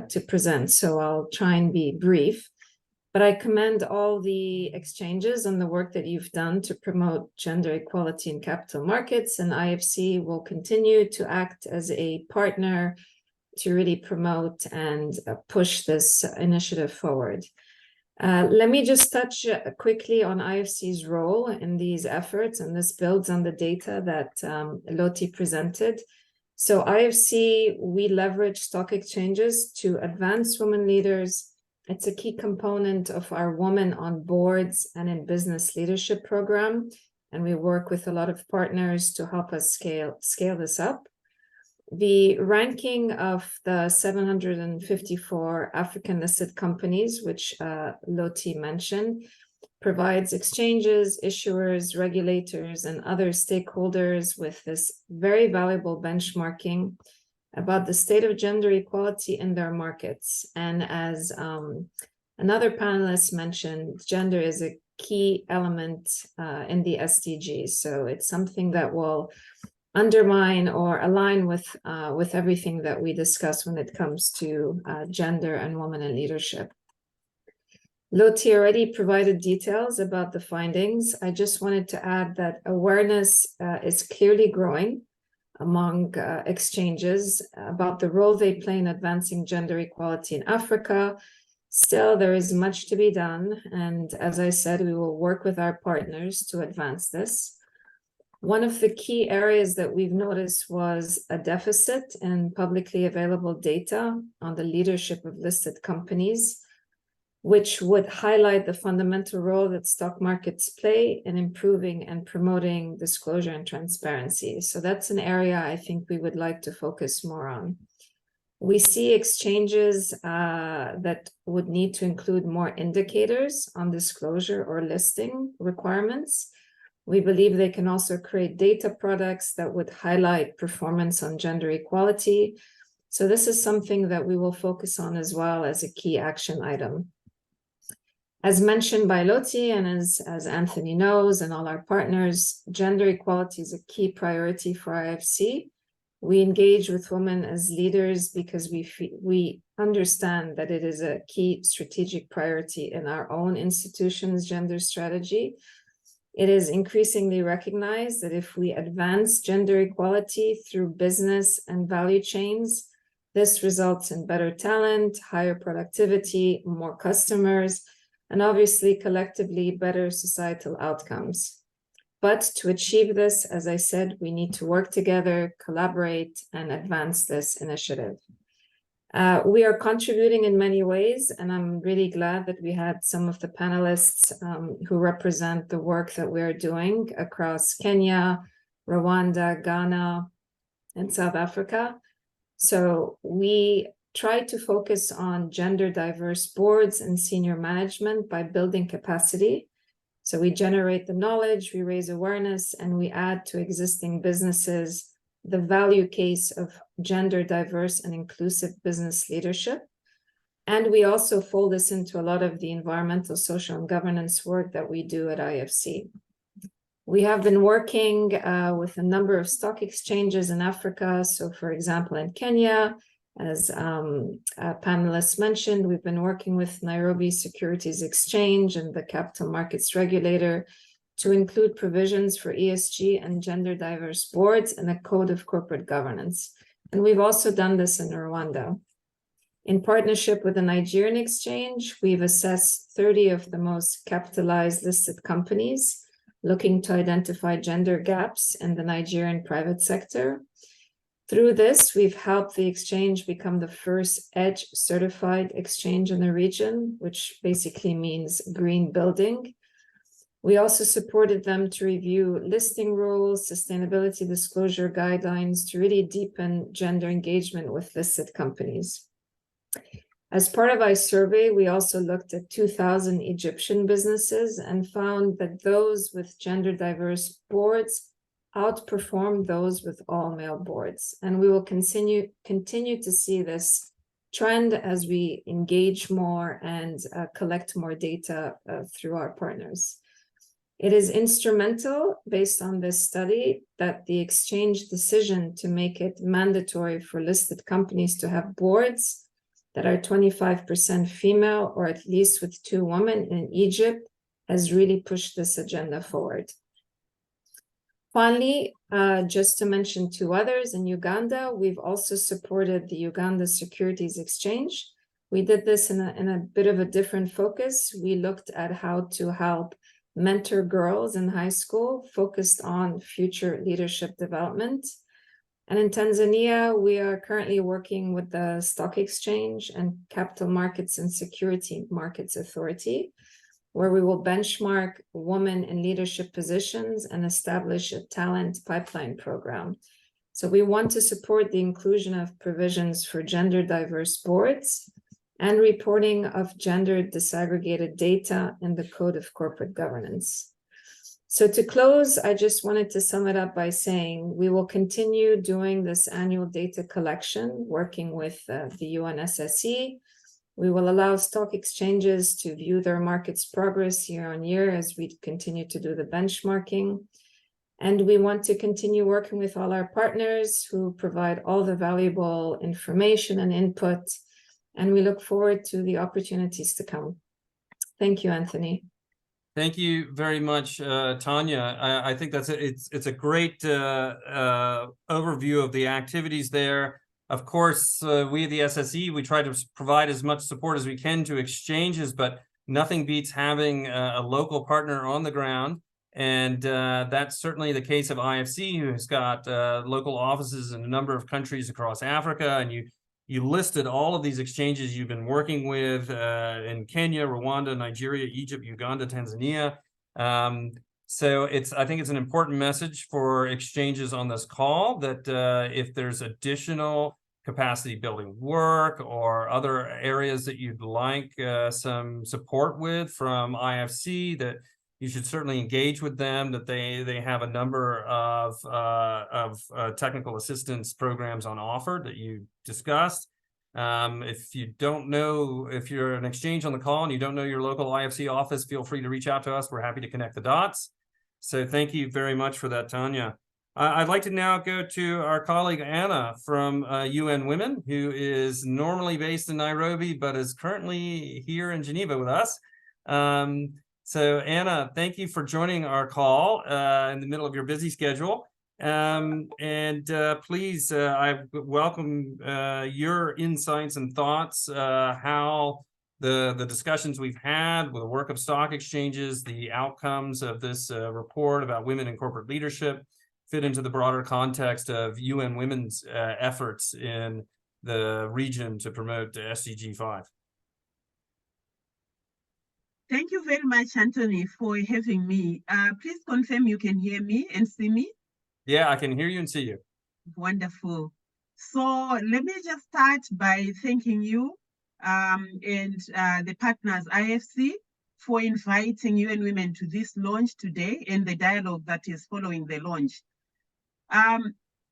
to present. So I'll try and be brief. But I commend all the exchanges and the work that you've done to promote gender equality in capital markets, and IFC will continue to act as a partner to really promote and push this initiative forward. Let me just touch quickly on IFC's role in these efforts, and this builds on the data that Lottie presented. So IFC, we leverage stock exchanges to advance women leaders. It's a key component of our Women on Boards and in Business Leadership program, and we work with a lot of partners to help us scale this up. The ranking of the 754 African-listed companies, which Lottie mentioned, provides exchanges, issuers, regulators, and other stakeholders with this very valuable benchmarking about the state of gender equality in their markets. And as another panelist mentioned, gender is a key element in the SDGs. So it's something that will undermine or align with everything that we discuss when it comes to gender and women in leadership. Loti already provided details about the findings. I just wanted to add that awareness is clearly growing among exchanges about the role they play in advancing gender equality in Africa. Still, there is much to be done. And as I said, we will work with our partners to advance this. One of the key areas that we've noticed was a deficit in publicly available data on the leadership of listed companies, which would highlight the fundamental role that stock markets play in improving and promoting disclosure and transparency. So that's an area I think we would like to focus more on. We see exchanges that would need to include more indicators on disclosure or listing requirements. We believe they can also create data products that would highlight performance on gender equality. So this is something that we will focus on as well as a key action item. As mentioned by Loti, and as Anthony knows, and all our partners, gender equality is a key priority for IFC. We engage with women as leaders because we understand that it is a key strategic priority in our own institution's gender strategy. It is increasingly recognized that if we advance gender equality through business and value chains, this results in better talent, higher productivity, more customers, and obviously collectively better societal outcomes. But to achieve this, as I said, we need to work together, collaborate, and advance this initiative. We are contributing in many ways, and I'm really glad that we had some of the panelists who represent the work that we're doing across Kenya, Rwanda, Ghana, and South Africa. So we try to focus on gender diverse boards and senior management by building capacity. So we generate the knowledge, we raise awareness, and we add to existing businesses the value case of gender diverse and inclusive business leadership. And we also fold this into a lot of the environmental, social, and governance work that we do at IFC. We have been working with a number of stock exchanges in Africa. So for example, in Kenya, as panelists mentioned, we've been working with Nairobi Securities Exchange and the Capital Markets Regulator to include provisions for ESG and gender diverse boards and a code of corporate governance. And we've also done this in Rwanda. In partnership with the Nigerian Exchange, we've assessed 30 of the most capitalized listed companies, looking to identify gender gaps in the Nigerian private sector. Through this, we've helped the exchange become the first EDGE certified exchange in the region, which basically means green building. We also supported them to review listing rules, sustainability disclosure guidelines to really deepen gender engagement with listed companies. As part of our survey, we also looked at 2,000 Egyptian businesses and found that those with gender diverse boards outperform those with all male boards. And we will continue to see this trend as we engage more and collect more data through our partners. It is instrumental, based on this study, that the exchange decision to make it mandatory for listed companies to have boards that are 25% female, or at least with 2 women in Egypt, has really pushed this agenda forward. Finally, just to mention 2 others, in Uganda, we've also supported the Uganda Securities Exchange. We did this in a bit of a different focus. We looked at how to help mentor girls in high school, focused on future leadership development. And in Tanzania, we are currently working with the Stock Exchange and Capital Markets and Security Markets Authority, where we will benchmark women in leadership positions and establish a talent pipeline program. So we want to support the inclusion of provisions for gender diverse boards and reporting of gender disaggregated data in the Code of Corporate Governance. So to close, I just wanted to sum it up by saying we will continue doing this annual data collection, working with the UNSSE. We will allow stock exchanges to view their market's progress year on year as we continue to do the benchmarking. And we want to continue working with all our partners who provide all the valuable information and input. And we look forward to the opportunities to come. Thank you, Anthony. Thank you very much, Tanya. I think it's a great overview of the activities there. Of course, we at the SSE, we try to provide as much support as we can to exchanges, but nothing beats having a local partner on the ground. And that's certainly the case of IFC, who has got local offices in a number of countries across Africa. And you listed all of these exchanges you've been working with in Kenya, Rwanda, Nigeria, Egypt, Uganda, Tanzania. So I think it's an important message for exchanges on this call that if there's additional capacity building work or other areas that you'd like some support with from IFC, that you should certainly engage with them, that they have a number of technical assistance programs on offer that you discussed. If you don't know, if you're an exchange on the call and you don't know your local IFC office, feel free to reach out to us. We're happy to connect the dots. So thank you very much for that, Tanya. I'd like to now go to our colleague Anna from UN Women, who is normally based in Nairobi, but is currently here in Geneva with us. So Anna, thank you for joining our call in the middle of your busy schedule. Please, I welcome your insights and thoughts, how the discussions we've had with the work of stock exchanges, the outcomes of this report about women in corporate leadership fit into the broader context of UN Women's efforts in the region to promote SDG 5. Thank you very much, Anthony, for having me. Please confirm you can hear me and see me. Yeah, I can hear you and see you. Wonderful. So let me just start by thanking you and the partners IFC for inviting UN Women to this launch today and the dialogue that is following the launch.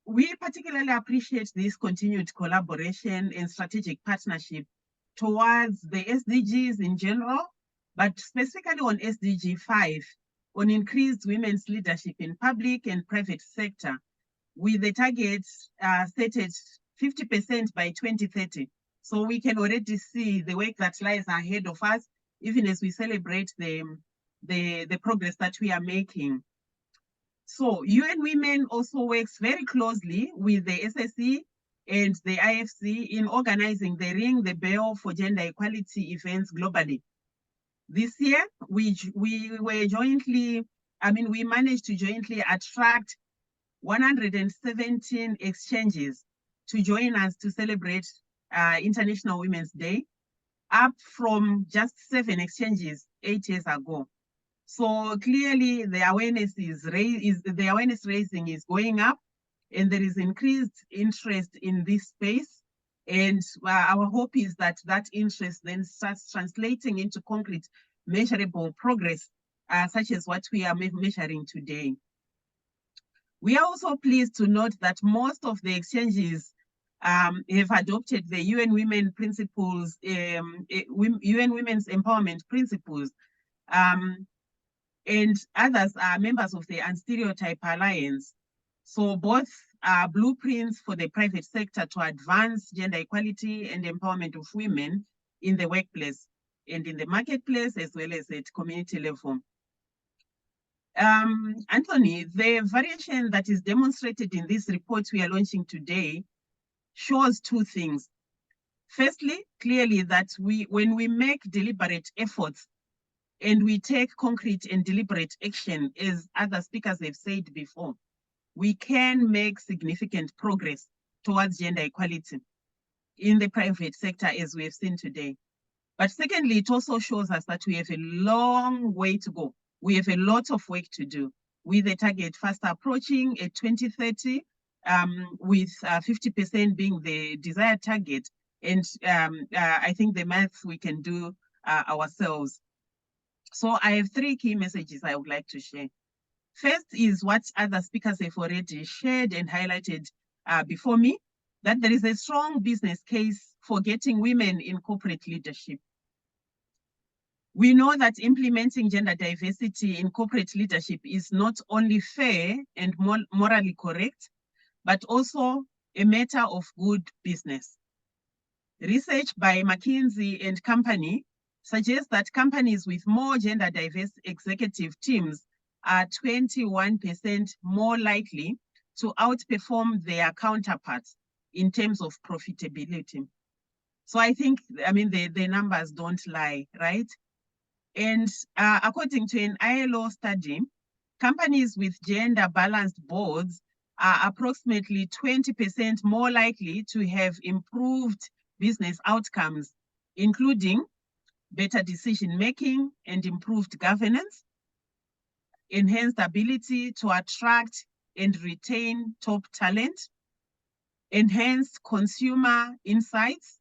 We particularly appreciate this continued collaboration and strategic partnership towards the SDGs in general, but specifically on SDG 5, on increased women's leadership in public and private sector, with the target set at 50% by 2030. So we can already see the work that lies ahead of us, even as we celebrate the progress that we are making. So UN Women also works very closely with the SSE and the IFC in organizing the Ring the Bell for Gender Equality events globally. This year, we managed to jointly attract 117 exchanges to join us to celebrate International Women's Day, up from just 7 exchanges 8 years ago. So clearly, the awareness raising is going up, and there is increased interest in this space. And our hope is that that interest then starts translating into concrete, measurable progress, such as what we are measuring today. We are also pleased to note that most of the exchanges have adopted the UN Women principles, UN Women's Empowerment Principles, and others are members of the Unstereotype Alliance. So both are blueprints for the private sector to advance gender equality and empowerment of women in the workplace and in the marketplace, as well as at community level. Anthony, the variation that is demonstrated in this report we are launching today shows 2 things. Firstly, clearly that when we make deliberate efforts and we take concrete and deliberate action, as other speakers have said before, we can make significant progress towards gender equality in the private sector, as we have seen today. But secondly, it also shows us that we have a long way to go. We have a lot of work to do, with the target fast approaching at 2030, with 50% being the desired target. And I think the math we can do ourselves. So I have 3 key messages I would like to share. First is what other speakers have already shared and highlighted before me, that there is a strong business case for getting women in corporate leadership. We know that implementing gender diversity in corporate leadership is not only fair and morally correct, but also a matter of good business. Research by McKinsey and Company suggests that companies with more gender diverse executive teams are 21% more likely to outperform their counterparts in terms of profitability. So I think, the numbers don't lie, right? And according to an ILO study, companies with gender balanced boards are approximately 20% more likely to have improved business outcomes, including better decision-making and improved governance, enhanced ability to attract and retain top talent, enhanced consumer insights,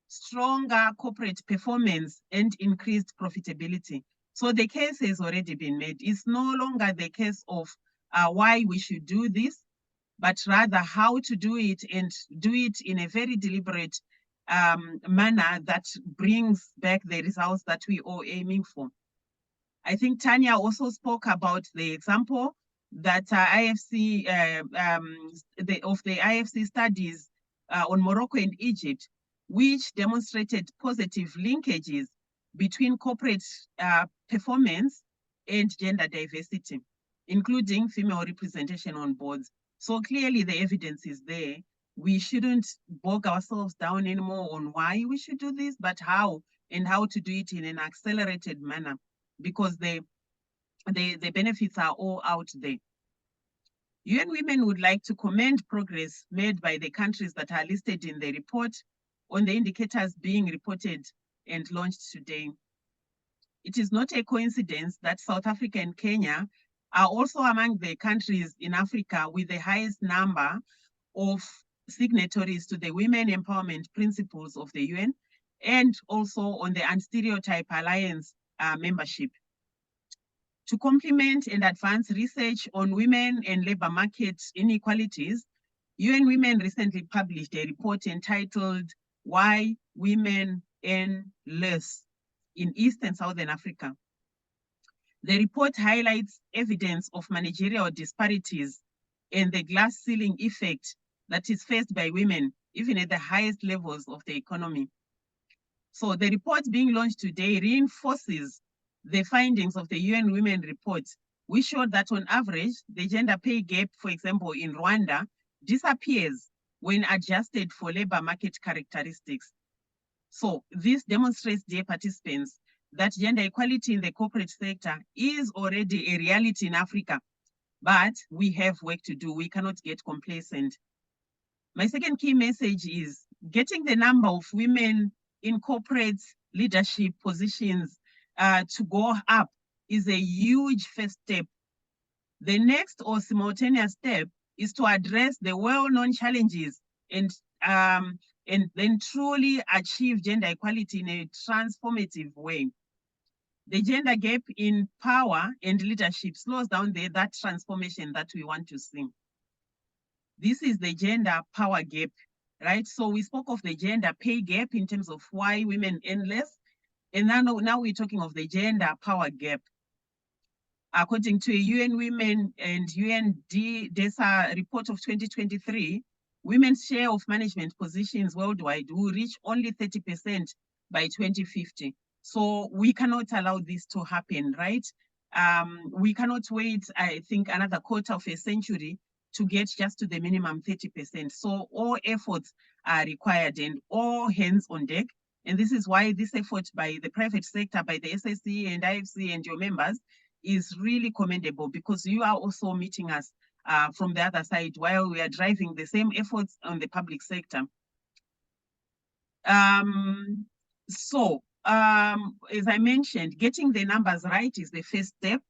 stronger corporate performance, and increased profitability. So the case has already been made. It's no longer the case of why we should do this, but rather how to do it, and do it in a very deliberate manner that brings back the results that we are aiming for. I think Tanya also spoke about the example that IFC of the IFC studies on Morocco and Egypt, which demonstrated positive linkages between corporate performance and gender diversity, including female representation on boards. So clearly the evidence is there. We shouldn't bog ourselves down anymore on why we should do this, but how, and how to do it in an accelerated manner, because the benefits are all out there. UN Women would like to commend progress made by the countries that are listed in the report on the indicators being reported and launched today. It is not a coincidence that South Africa and Kenya are also among the countries in Africa with the highest number of signatories to the Women Empowerment Principles of the UN, and also on the Anti-Stereotype Alliance membership. To complement and advance research on women and labor market inequalities, UN Women recently published a report entitled "Why Women Earn Less in East and Southern Africa." The report highlights evidence of managerial disparities and the glass ceiling effect that is faced by women, even at the highest levels of the economy. So the report being launched today reinforces the findings of the UN Women report, which showed that on average, the gender pay gap, for example, in Rwanda, disappears when adjusted for labor market characteristics. So this demonstrates, dear participants, that gender equality in the corporate sector is already a reality in Africa, but we have work to do. We cannot get complacent. My second key message is getting the number of women in corporate leadership positions to go up is a huge first step. The next or simultaneous step is to address the well-known challenges and then truly achieve gender equality in a transformative way. The gender gap in power and leadership slows down that transformation that we want to see. This is the gender power gap, right? So we spoke of the gender pay gap in terms of why women earn less. And now we're talking of the gender power gap. According to a UN Women and UNDESA report of 2023, women's share of management positions worldwide will reach only 30% by 2050. So we cannot allow this to happen, right? We cannot wait, I think, another quarter of a century to get just to the minimum 30%. So all efforts are required and all hands on deck. And this is why this effort by the private sector, by the SSE and IFC and your members is really commendable, because you are also meeting us from the other side while we are driving the same efforts on the public sector. As I mentioned, getting the numbers right is the first step.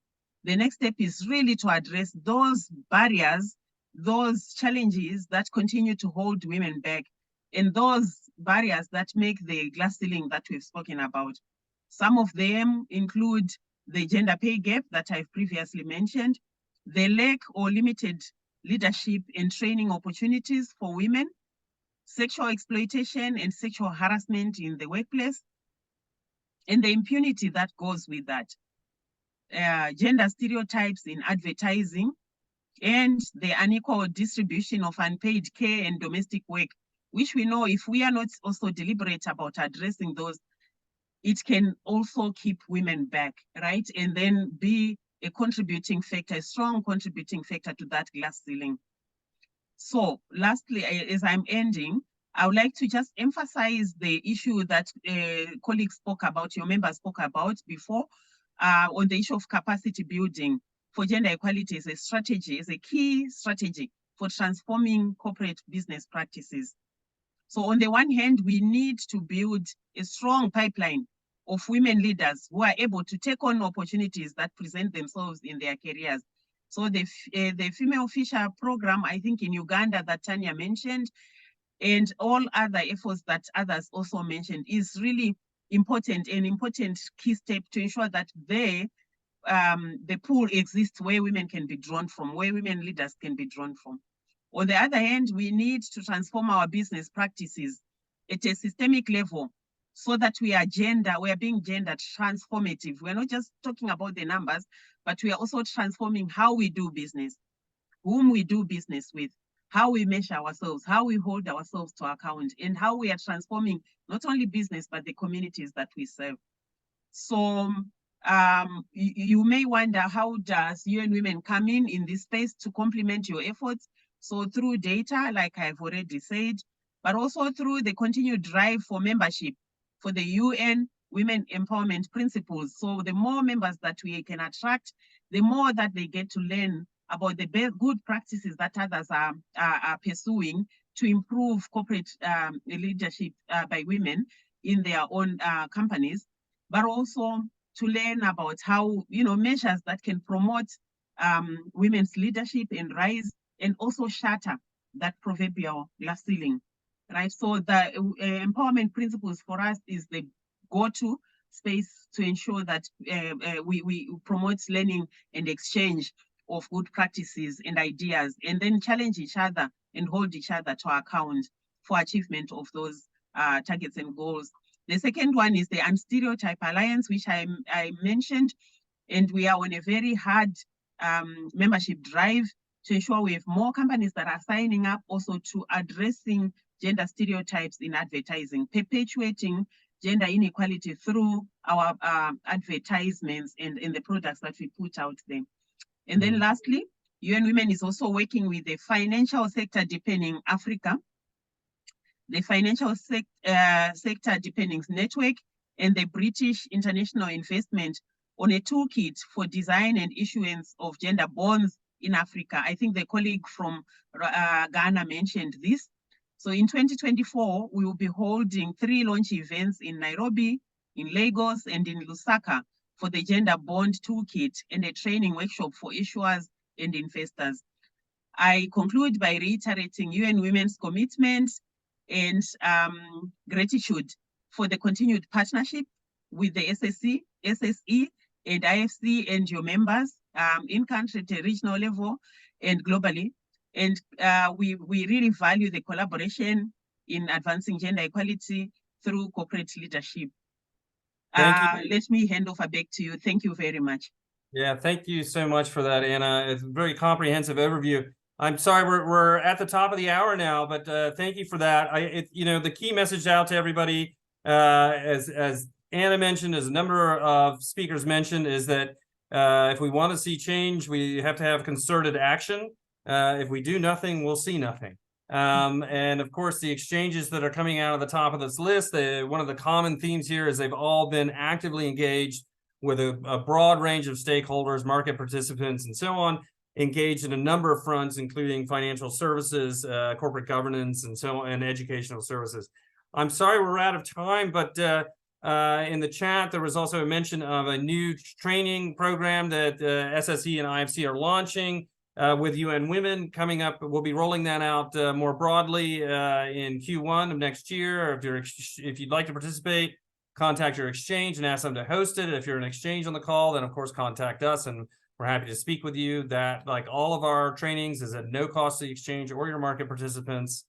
The next step is really to address those barriers, those challenges that continue to hold women back, and those barriers that make the glass ceiling that we've spoken about. Some of them include the gender pay gap that I've previously mentioned, the lack or limited leadership and training opportunities for women sexual exploitation and sexual harassment in the workplace, and the impunity that goes with that, gender stereotypes in advertising, and the unequal distribution of unpaid care and domestic work, which we know if we are not also deliberate about addressing those, it can also keep women back, right? And then be a contributing factor, a strong contributing factor to that glass ceiling. So lastly, as I'm ending, I would like to just emphasize the issue that colleagues spoke about, your members spoke about before, on the issue of capacity building for gender equality as a strategy, as a key strategy for transforming corporate business practices. So on the one hand, we need to build a strong pipeline of women leaders who are able to take on opportunities that present themselves in their careers. So the Female Fisher program, I think in Uganda that Tanya mentioned, and all other efforts that others also mentioned is really important, an important key step to ensure that the pool exists where women can be drawn from, where women leaders can be drawn from. On the other hand, we need to transform our business practices at a systemic level so that we are being gender transformative. We're not just talking about the numbers, but we are also transforming how we do business, whom we do business with, how we measure ourselves, how we hold ourselves to account, and how we are transforming not only business, but the communities that we serve. So you may wonder, how does UN Women come in this space to complement your efforts? So through data, like I've already said, but also through the continued drive for membership for the UN Women Empowerment Principles. So the more members that we can attract, the more that they get to learn about the good practices that others are pursuing to improve corporate leadership by women in their own companies, but also to learn about how, measures that can promote women's leadership and rise, and also shatter that proverbial glass ceiling, right? So the empowerment principles for us is the go-to space to ensure that we promote learning and exchange of good practices and ideas, and then challenge each other and hold each other to account for achievement of those targets and goals. The second one is the Unstereotype Alliance, which I mentioned, and we are on a very hard membership drive to ensure we have more companies that are signing up also to addressing gender stereotypes in advertising, perpetuating gender inequality through our advertisements and in the products that we put out there. And then lastly, UN Women is also working with the Financial Sector Deepening Africa, the Financial Sector Deepening Network, and the British International Investment on a toolkit for design and issuance of gender bonds in Africa. I think the colleague from Ghana mentioned this. So in 2024, we will be holding 3 launch events in Nairobi, in Lagos, and in Lusaka for the Gender Bond Toolkit and a training workshop for issuers and investors. I conclude by reiterating UN Women's commitment and gratitude for the continued partnership with the SSE and IFC and your members in country at a regional level and globally. And we really value the collaboration in advancing gender equality through corporate leadership. Let me hand over back to you. Thank you very much. Yeah, thank you so much for that, Anna. It's a very comprehensive overview. I'm sorry we're at the top of the hour now, but thank you for that. The key message out to everybody, as Anna mentioned, as a number of speakers mentioned, is that if we want to see change, we have to have concerted action. If we do nothing, we'll see nothing. And of course, the exchanges that are coming out of the top of this list, one of the common themes here is they've all been actively engaged with a broad range of stakeholders, market participants, and so on, engaged in a number of fronts, including financial services, corporate governance, and so on, and educational services. I'm sorry we're out of time, but in the chat, there was also a mention of a new training program that SSE and IFC are launching with UN Women coming up. We'll be rolling that out more broadly in Q1 of next year. If you'd like to participate, contact your exchange and ask them to host it. If you're an exchange on the call, then of course contact us, and we're happy to speak with you. That, like all of our trainings, is at no cost to the exchange or your market participants.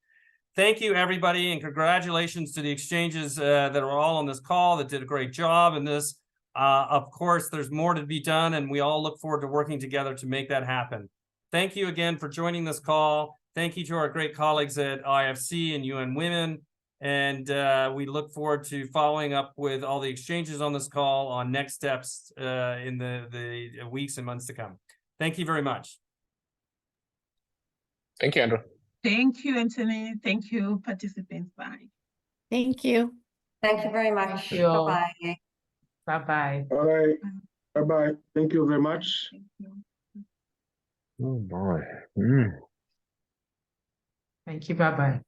thank you, everybody, and congratulations to the exchanges that are all on this call that did a great job in this. Of course, there's more to be done, and we all look forward to working together to make that happen. Thank you again for joining this call. Thank you to our great colleagues at IFC and UN Women. And we look forward to following up with all the exchanges on this call on next steps in the weeks and months to come. Thank you very much. Thank you, Andrew. Thank you, Anthony. Thank you, participants. Bye. Thank you. Thank you very much. Thank you. Bye-bye. Bye-bye. All right. Bye-bye. Thank you very much. Thank you. Oh boy. Thank you. Bye-bye.